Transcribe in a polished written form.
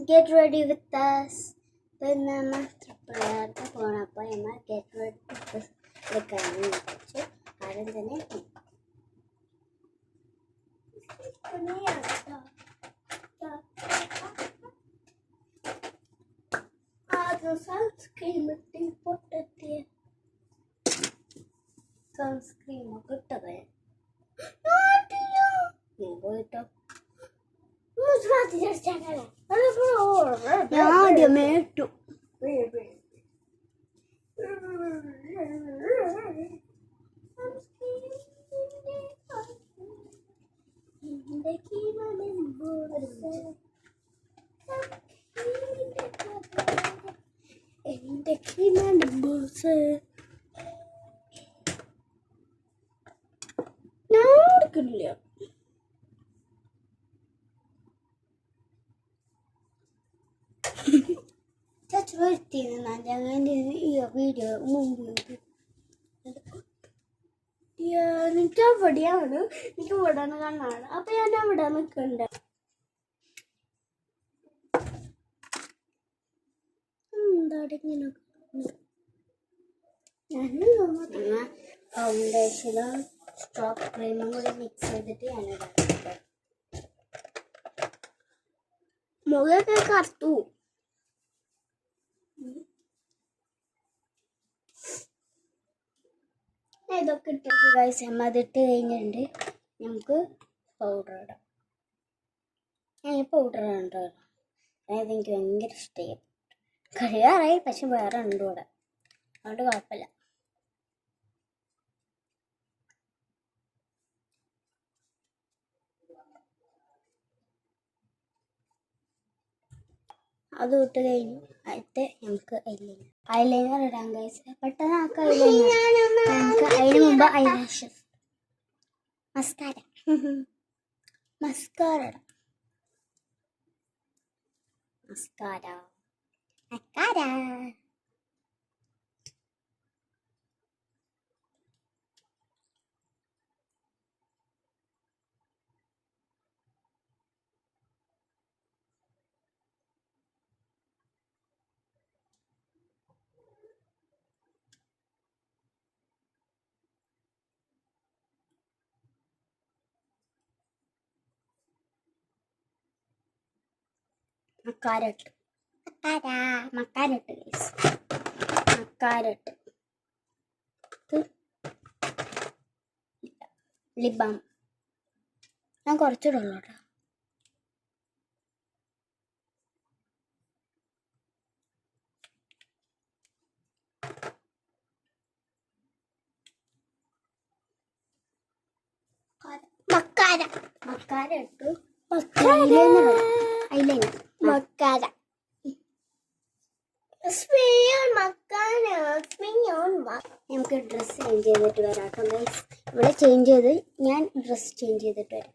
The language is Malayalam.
get ready with us. Then നമ്മൾ ട്രിപ്പിളാർക്ക് പോകണം. അപ്പോൾ നമ്മൾ get ready with us എടുക്കാമെന്ന് വിചാരിച്ചു. ആദ്യം തന്നെ സൺസ്ക്രീൻ ഇട്ടി പൊട്ടെത്തിയ സൺസ്ക്രീൻ ഒക്കെ ഇട്ടത് പോയിട്ടോ. ഞാൻ ആദ്യമേ ഇട്ടു. ഞാൻ എടുക്കുന്നില്ല. ഞങ്ങളുടെ ഈ വീഡിയോ മുമ്പ് എനിക്ക് അവിടെയാണ്, എനിക്ക് ഇവിടെ നിന്ന് കാണാണ്. അപ്പൊ ഞാൻ അവിടെ നിൽക്കണ്ട. ഫൗണ്ടേഷനും സ്ട്രോക്ക് ക്രീമും കൂടി മിക്സ് ചെയ്തിട്ട് ഞാനിടാം. മുഖമൊക്കെ കറുത്തു. ഇതൊക്കെ ഇട്ടിട്ട് ഗൈസ് അതിട്ട് കഴിഞ്ഞിട്ടുണ്ട്. നമുക്ക് പൗഡർ ഇടാം. ഞാൻ പൗഡർ ഉണ്ടോ, അതായത് എനിക്ക് ഭയങ്കര ഇഷ്ടമായി. കഴിയാറായി, പക്ഷെ വേറെ ഉണ്ട് ഇവിടെ, അതുകൊണ്ട് കുഴപ്പമില്ല. അത് ഇട്ട് കഴിഞ്ഞു. അടുത്ത് നമുക്ക് ഐലൈനർ ഇടാം ഗൈസ്. പെട്ടെന്ന് നമുക്ക് നമുക്ക് അതിന് മുമ്പ് ഐലാഷസ് മസ്കാര ഇടാം. മസ്കാര മക്കാരട്ട് ലിബാം ഞാൻ കുറച്ചിടുള്ളൂ കേട്ടോ. മക്കാര ഇട്ടു. ഐലൈനർ മക്കാര നമുക്ക് ഡ്രസ്സ് ചേഞ്ച് ചെയ്തിട്ട് വരാം കേട്ടോ ഗൈസ്. ഇവിടെ ചേഞ്ച് ചെയ്ത് ഞാൻ ഡ്രസ്സ് ചേഞ്ച് ചെയ്തിട്ട് വരാം.